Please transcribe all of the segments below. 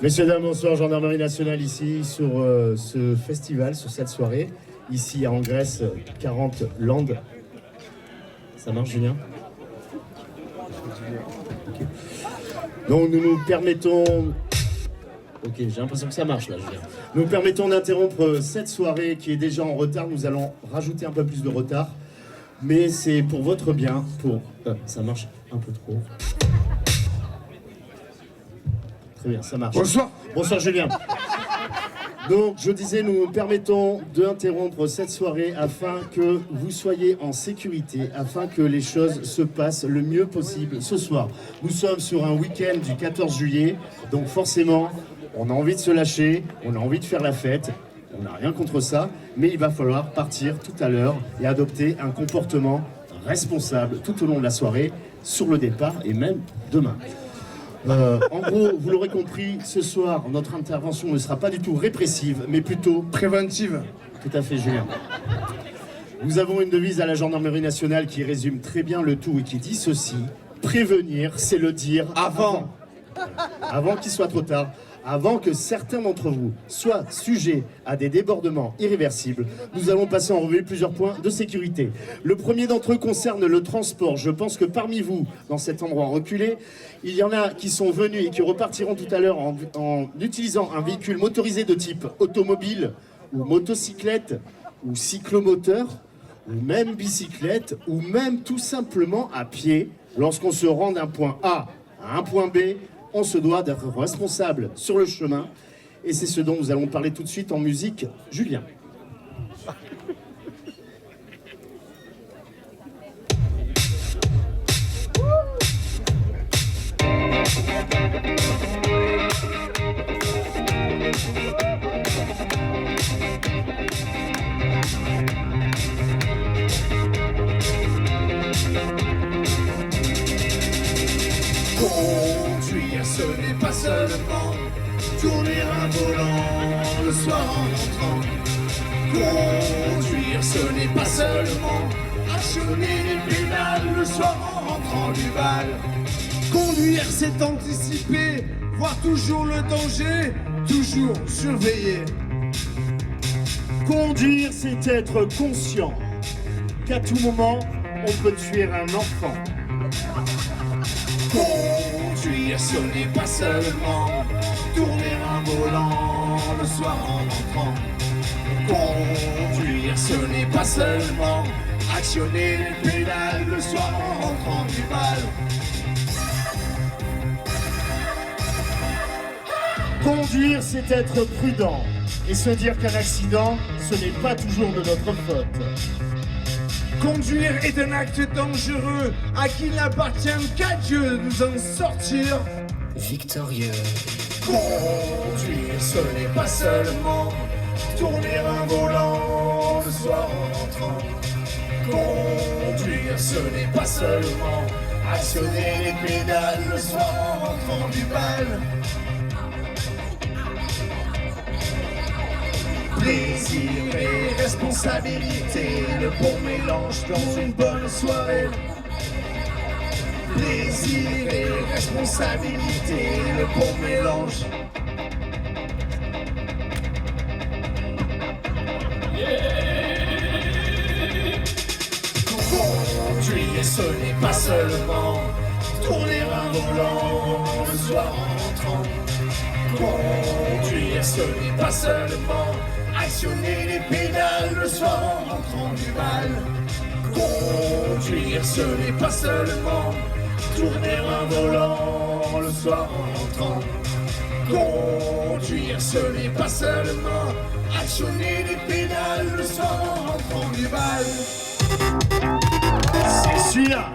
Messieurs, dames, bonsoir, Gendarmerie nationale ici sur ce festival, sur cette soirée, ici en Grèce, 40 Landes. Ça marche, Julien? Okay. Donc nous nous permettons... Ok, j'ai l'impression que ça marche là, Julien. Nous permettons d'interrompre cette soirée qui est déjà en retard. Nous allons rajouter un peu plus de retard. Mais c'est pour votre bien, pour... ça marche un peu trop. Très bien, ça marche. Bonsoir. Bonsoir Julien. Donc je disais, nous nous permettons d'interrompre cette soirée afin que vous soyez en sécurité, afin que les choses se passent le mieux possible ce soir. Nous sommes sur un week-end du 14 juillet, donc forcément, on a envie de se lâcher, on a envie de faire la fête, on n'a rien contre ça, mais il va falloir partir tout à l'heure et adopter un comportement responsable tout au long de la soirée, sur le départ et même demain. En gros, vous l'aurez compris, ce soir, notre intervention ne sera pas du tout répressive, mais plutôt préventive. Tout à fait, Julien. Nous avons une devise à la Gendarmerie nationale qui résume très bien le tout et qui dit ceci: prévenir, c'est le dire avant. Avant qu'il soit trop tard. Avant que certains d'entre vous soient sujets à des débordements irréversibles, nous allons passer en revue plusieurs points de sécurité. Le premier d'entre eux concerne le transport. Je pense que parmi vous, dans cet endroit reculé, il y en a qui sont venus et qui repartiront tout à l'heure en utilisant un véhicule motorisé de type automobile ou motocyclette ou cyclomoteur ou même bicyclette ou même tout simplement à pied. Lorsqu'on se rend d'un point A à un point B, on se doit d'être responsable sur le chemin. Et c'est ce dont nous allons parler tout de suite en musique. Julien. Conduire, ce n'est pas seulement tourner un volant le soir en rentrant. Conduire, ce n'est pas seulement actionner les pédales le soir en rentrant du bal. Conduire, c'est anticiper, voir toujours le danger, toujours surveiller. Conduire, c'est être conscient qu'à tout moment, on peut tuer un enfant. Conduire, ce n'est pas seulement tourner un volant le soir en rentrant. Conduire, ce n'est pas seulement actionner les pédales le soir en rentrant du bal. Conduire, c'est être prudent et se dire qu'un accident, ce n'est pas toujours de notre faute. Conduire est un acte dangereux à qui il n'appartient qu'à Dieu de nous en sortir victorieux. Conduire, ce n'est pas seulement tourner un volant le soir en rentrant. Conduire, ce n'est pas seulement actionner les pédales le soir en rentrant du bal. Plaisir et responsabilité, le bon mélange dans une bonne soirée. Plaisir et responsabilité, le bon mélange. Conduire, ce n'est pas seulement tourner un volant le soir en rentrant. Conduire, ce n'est pas seulement actionner les pédales le soir en rentrant du bal. Conduire, ce n'est pas seulement tourner un volant le soir en rentrant. Conduire, ce n'est pas seulement actionner les pédales le soir en rentrant du bal. C'est celui-là.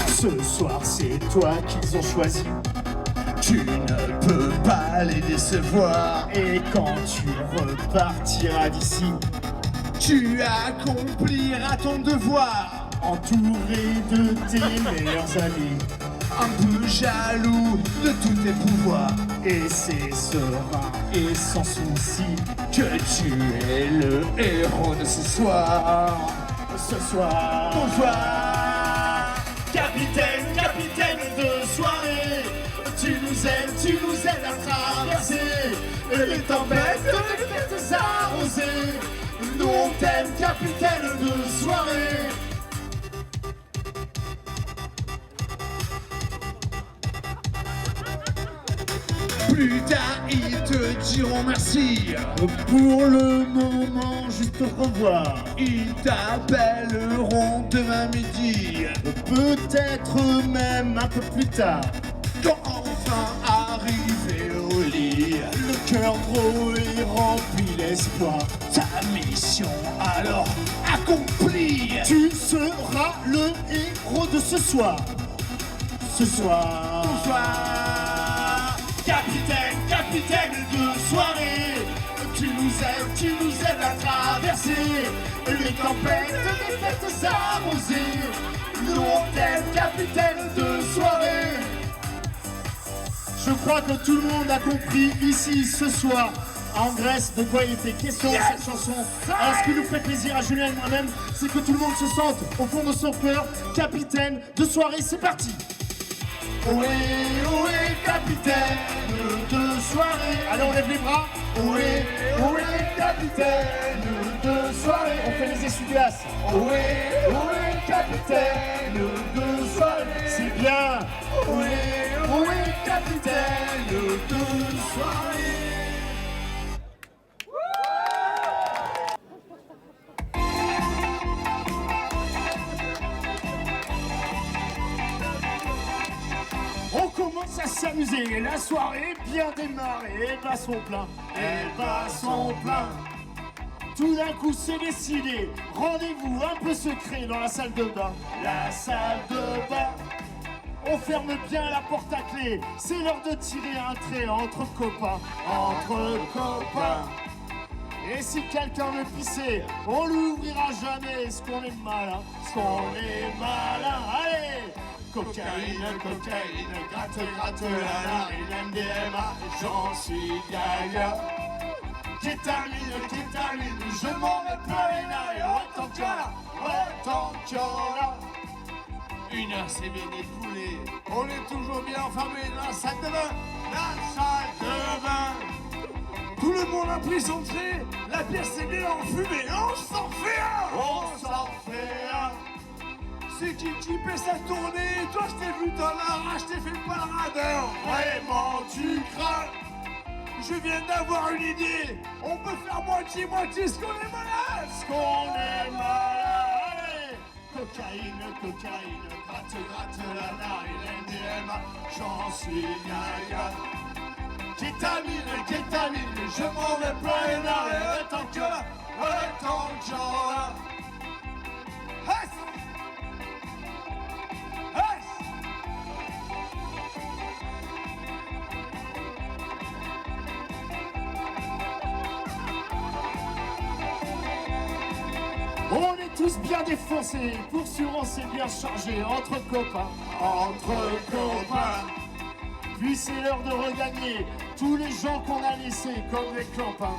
Ce soir, c'est toi qu'ils ont choisi. Tu ne peux pas les décevoir. Et quand tu repartiras d'ici, tu accompliras ton devoir. entouré de tes meilleurs amis, un peu jaloux de tous tes pouvoirs. et c'est serein et sans souci que tu es le héros de ce soir. Ce soir, Bonsoir, capitaine, capitaine de soirée. Tu nous aides à traverser les tempêtes arrosées. Nous on t'aime, capitaine de soirée. Plus tard, ils te diront merci. Pour le moment, juste au revoir. Ils t'appelleront demain midi. Peut-être même un peu plus tard. Quand enfin arrivé au lit, Le cœur gros et rempli d'espoir. ta mission alors accomplie. Tu seras le héros de ce soir. Ce soir. Bonsoir. Capitaine, capitaine de soirée. Tu nous aides à traverser les tempêtes, les fêtes arrosées. Nous on t'aime, capitaine de soirée. Je crois que tout le monde a compris ici ce soir en Grèce de quoi il était question cette chanson. Alors ce qui nous fait plaisir à Julien et moi-même, c'est que tout le monde se sente au fond de son cœur capitaine de soirée. C'est parti. Ohé, ohé, capitaine de soirée. Allez, on lève les bras. Ohé, ohé, capitaine de soirée. On fait les essuie-glaces. Ohé, ohé, capitaine de soirée. C'est bien. Ohé, ohé, capitaine de soirée. On commence à s'amuser, la soirée bien démarrée, elle bat son plein, elle bat son plein. Tout d'un coup c'est décidé, rendez-vous un peu secret dans la salle de bain. La salle de bain, on ferme bien la porte à clé, c'est l'heure de tirer un trait entre copains, entre copains. Et si quelqu'un veut pisser, on l'ouvrira jamais, est-ce qu'on est malin, est-ce qu'on est malin, allez. Cocaïne, cocaïne, gratte la narine, MDMA, j'en suis gaillard. Kétamine, je m'en vais plein les narines, ouais tant qu'il y en a, ouais tant qu'il y en a. Une heure c'est bien écoulé, on est toujours bien enfermé dans la salle de bain. La salle de bain. Tout le monde a pris son trait, la pièce est bien enfumée, on s'en fait un. On s'en fait un. C'est qui paie sa tournée, toi je t'ai vu dans la rage, je t'ai fait le paradeur. Vraiment tu crains. Je viens d'avoir une idée, on peut faire moitié-moitié ce qu'on est malade. Est-ce qu'on est malade, allez. Cocaïne, gratte la narine, MDMA, j'en suis gaga. Kétamine, je m'en vais plein les narines, tant que là, ouais tant que j'en ai. On est tous bien défoncés, pour sûr on s'est bien chargé entre copains, Puis c'est l'heure de regagner tous les gens qu'on a laissés comme des clampins,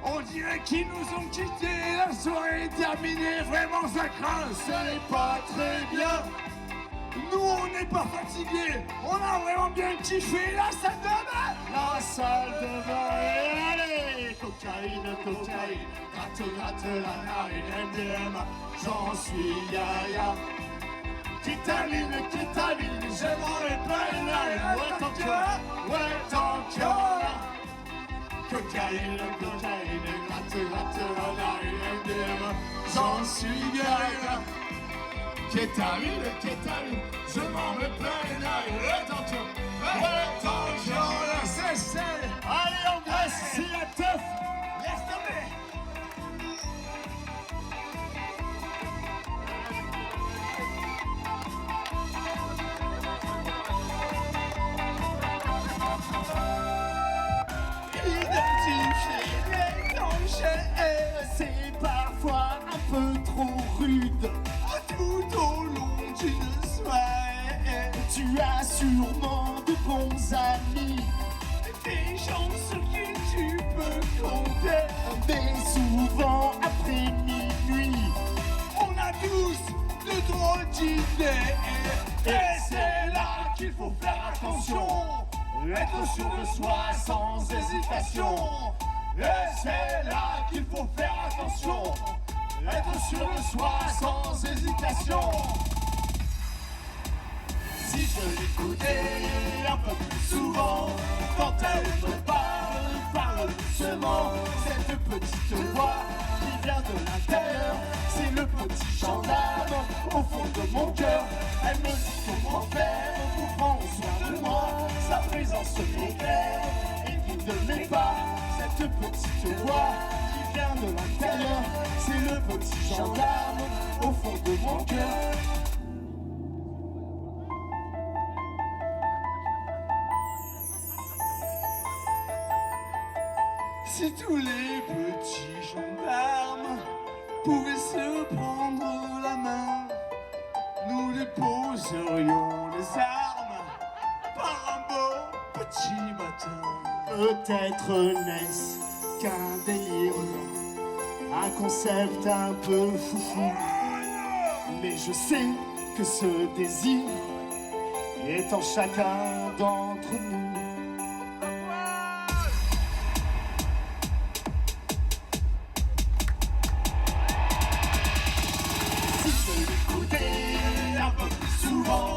On dirait qu'ils nous ont quittés, la soirée est terminée, vraiment ça craint. Ce n'est pas très bien. Nous on n'est pas fatigués, on a vraiment bien kiffé la salle de bain. La salle de bain, et allez. Cocaïne, gratte la narine, MDMA, j'en suis yaya. Kétamine, je m'en vais plein les narines, ouais tant qu'il y en a, ouais tant qu'il y en a. Cocaïne, gratte la narine, MDMA, j'en suis yaya. Kétamine, je m'en vais plein les narines, ouais tant qu'il y en a, c'est. Allez en Grèce, c'est la teuf. Laisse tomber. Identifier les dangers, c'est parfois un peu trop rude. Tout au long d'une soirée, Tu as sûrement de bons amis, des gens sur qui tu peux compter. mais souvent après minuit, On a tous de drôles d'idées. Et c'est là qu'il faut faire attention. Être sûr de soi sans hésitation. Et c'est là qu'il faut faire attention. Être sûr de soi sans hésitation. Si je l'écoutais un peu plus souvent, quand elle me parle doucement. Cette petite voix qui vient de l'intérieur, c'est le petit gendarme au fond de mon cœur. Elle me dit comment faire pour prendre soin de moi. Sa présence m'éclaire et guide mes pas. Cette petite voix qui vient de l'intérieur, c'est le petit gendarme au fond de mon cœur. Si tous les petits gendarmes pouvaient se prendre la main, nous déposerions les armes par un beau petit matin. Peut-être n'est-ce qu'un délire, un concept un peu foufou, mais je sais que ce désir est en chacun d'entre nous. Si je l'écoutais un peu plus souvent,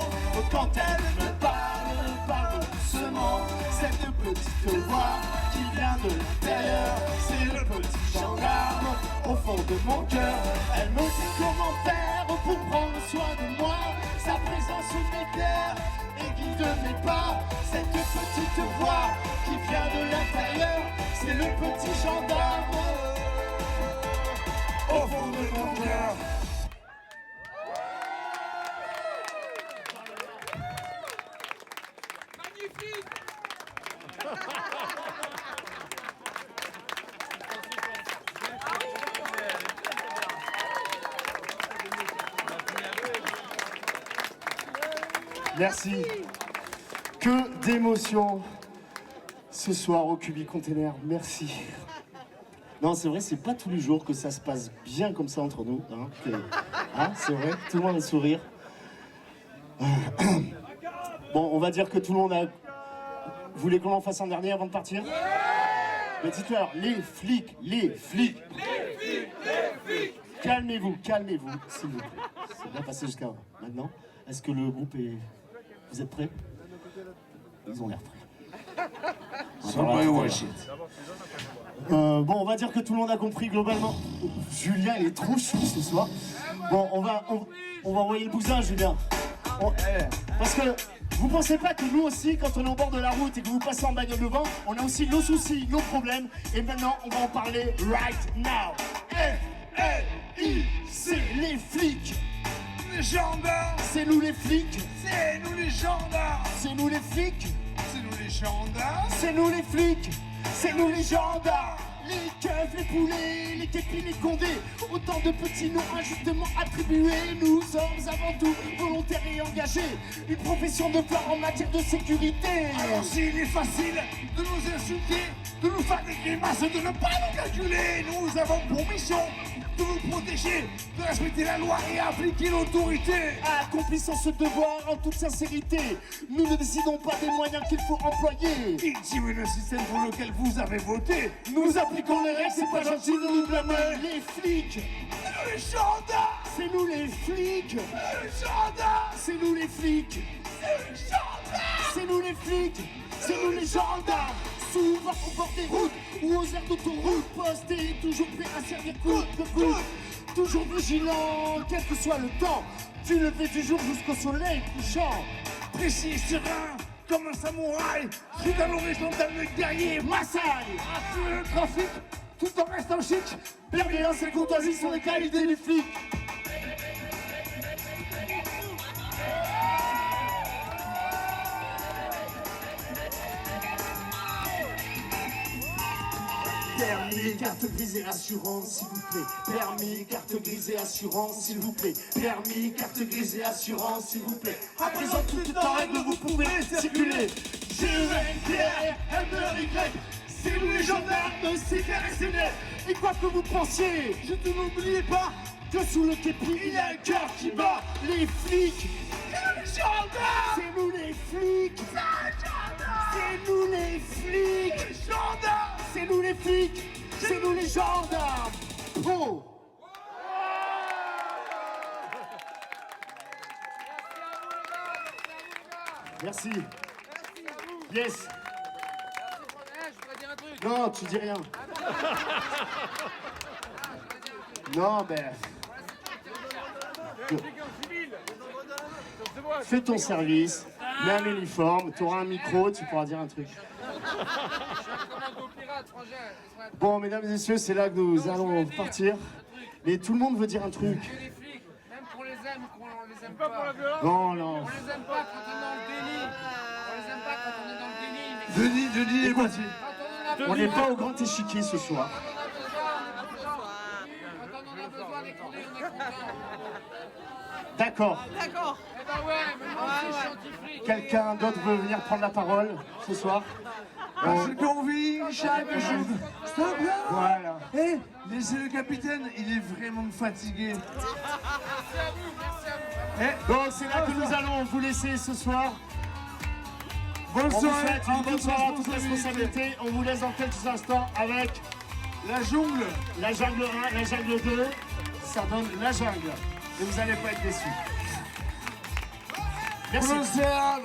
quand elle me parle doucement, cette petite voix qui vient de l'intérieur, c'est le petit gendarme au fond de mon cœur. Elle me dit comment faire pour prendre soin de moi. Sa présence m'éclaire et guide mes pas. Cette petite voix qui vient de l'intérieur, c'est le petit gendarme au fond de mon cœur. Merci. Que d'émotions ce soir au Cubi Container. Merci. Non, c'est vrai, c'est pas tous les jours que ça se passe bien comme ça entre nous. Hein, c'est vrai, tout le monde a le sourire. Bon, on va dire que tout le monde a... Vous voulez qu'on en fasse un dernier avant de partir? Mais dites-leur, les flics. Calmez-vous, s'il vous plaît. C'est bien passé jusqu'à maintenant. Est-ce que le groupe est... Vous êtes prêts? Ils ont l'air prêts. Bon, on va dire que tout le monde a compris globalement. Julien, il est trop chou ce soir. Bon, on va envoyer le bousin, Julien. Parce que vous pensez pas que nous aussi, quand on est au bord de la route et que vous passez en bagnole devant, on a aussi nos soucis, nos problèmes. Et maintenant, on va en parler right now. F-L-I, c'est les flics. Les gendarmes, C'est nous les flics. c'est nous les gendarmes, C'est nous les flics. c'est nous les gendarmes. C'est nous les flics, c'est nous les gendarmes, les keufs, les poulets, les képis, les condés, autant de petits noms injustement attribués. Nous sommes avant tout volontaires et engagés, une profession de foi en matière de sécurité. Alors s'il est facile de nous insulter, de nous faire des grimaces, de ne pas nous calculer, nous avons pour mission de vous protéger, de respecter la loi et appliquer l'autorité. Accomplissant ce devoir en toute sincérité, nous ne décidons pas des moyens qu'il faut employer. Il tire le système pour lequel vous avez voté. Nous appliquons les règles, c'est pas gentil de nous blâmer. Les flics, C'est nous les gendarmes, c'est nous les flics. c'est nous les gendarmes, C'est nous les flics. c'est nous les gendarmes. C'est nous les flics, c'est nous les gendarmes. Souvent au bord des routes ou aux aires d'autoroute, postés, toujours prêts à servir coup de coude. Toujours vigilant, quel que soit le temps, du lever du jour jusqu'au soleil couchant. Précis et serein, comme un samouraï, suite à l'horizontale de guerrier. Maasai, Assurer le trafic, tout en restant chic. bienveillance et courtoisie sont les qualités des flics. Permis, carte grise et assurance, s'il vous plaît. Permis, carte grise et assurance, s'il vous plaît. Permis, carte grise et assurance, s'il vous plaît. À présent, tout est en règle, vous pouvez circuler. G-E-N-T-R-M-E-Y, c'est nous les gendarmes, c'est clair et c'est net. Et quoi que vous pensiez, Je ne n'oubliez pas que sous le képi, il a le cœur qui bat. Les flics, Les gendarmes. c'est nous les flics. C'est nous les flics. Les gendarmes. C'est nous les flics. C'est nous les gendarmes. Oh. Merci. Yes. Je voudrais dire un truc. Non, tu dis rien. Non, ben. Fais ton service, mets un uniforme, tu auras un micro, tu pourras dire un truc. Commando pirate, frangin. Bon, mesdames et messieurs, c'est là que nous allons partir. Mais tout le monde veut dire un truc. Que les flics, même qu'on les aime ou qu'on les aime pas. Non, non. On les aime pas quand on est dans le déni. On les aime pas quand on est dans le déni. Mais Denis est parti. quand On n'est pas au grand échiquier ce soir. Quand on en a besoin, les condés, on est content. D'accord. D'accord. Eh ben ouais, mais moi aussi, je suis anti-flic. Quelqu'un d'autre veut venir prendre la parole ce soir? Parce qu'on vit chaque jour. Stop là. Voilà. Eh, laissez le capitaine, il est vraiment fatigué. Merci à vous, merci à vous. Eh, Donc c'est là que nous allons vous laisser ce soir. bonne On vous soirée, souhaite une bonne soirée en toute responsabilité. On vous laisse dans quelques instants avec La jungle. la jungle 1, la jungle 2. Ça donne la jungle. Et vous n'allez pas être déçus. Merci. Bonne soirée.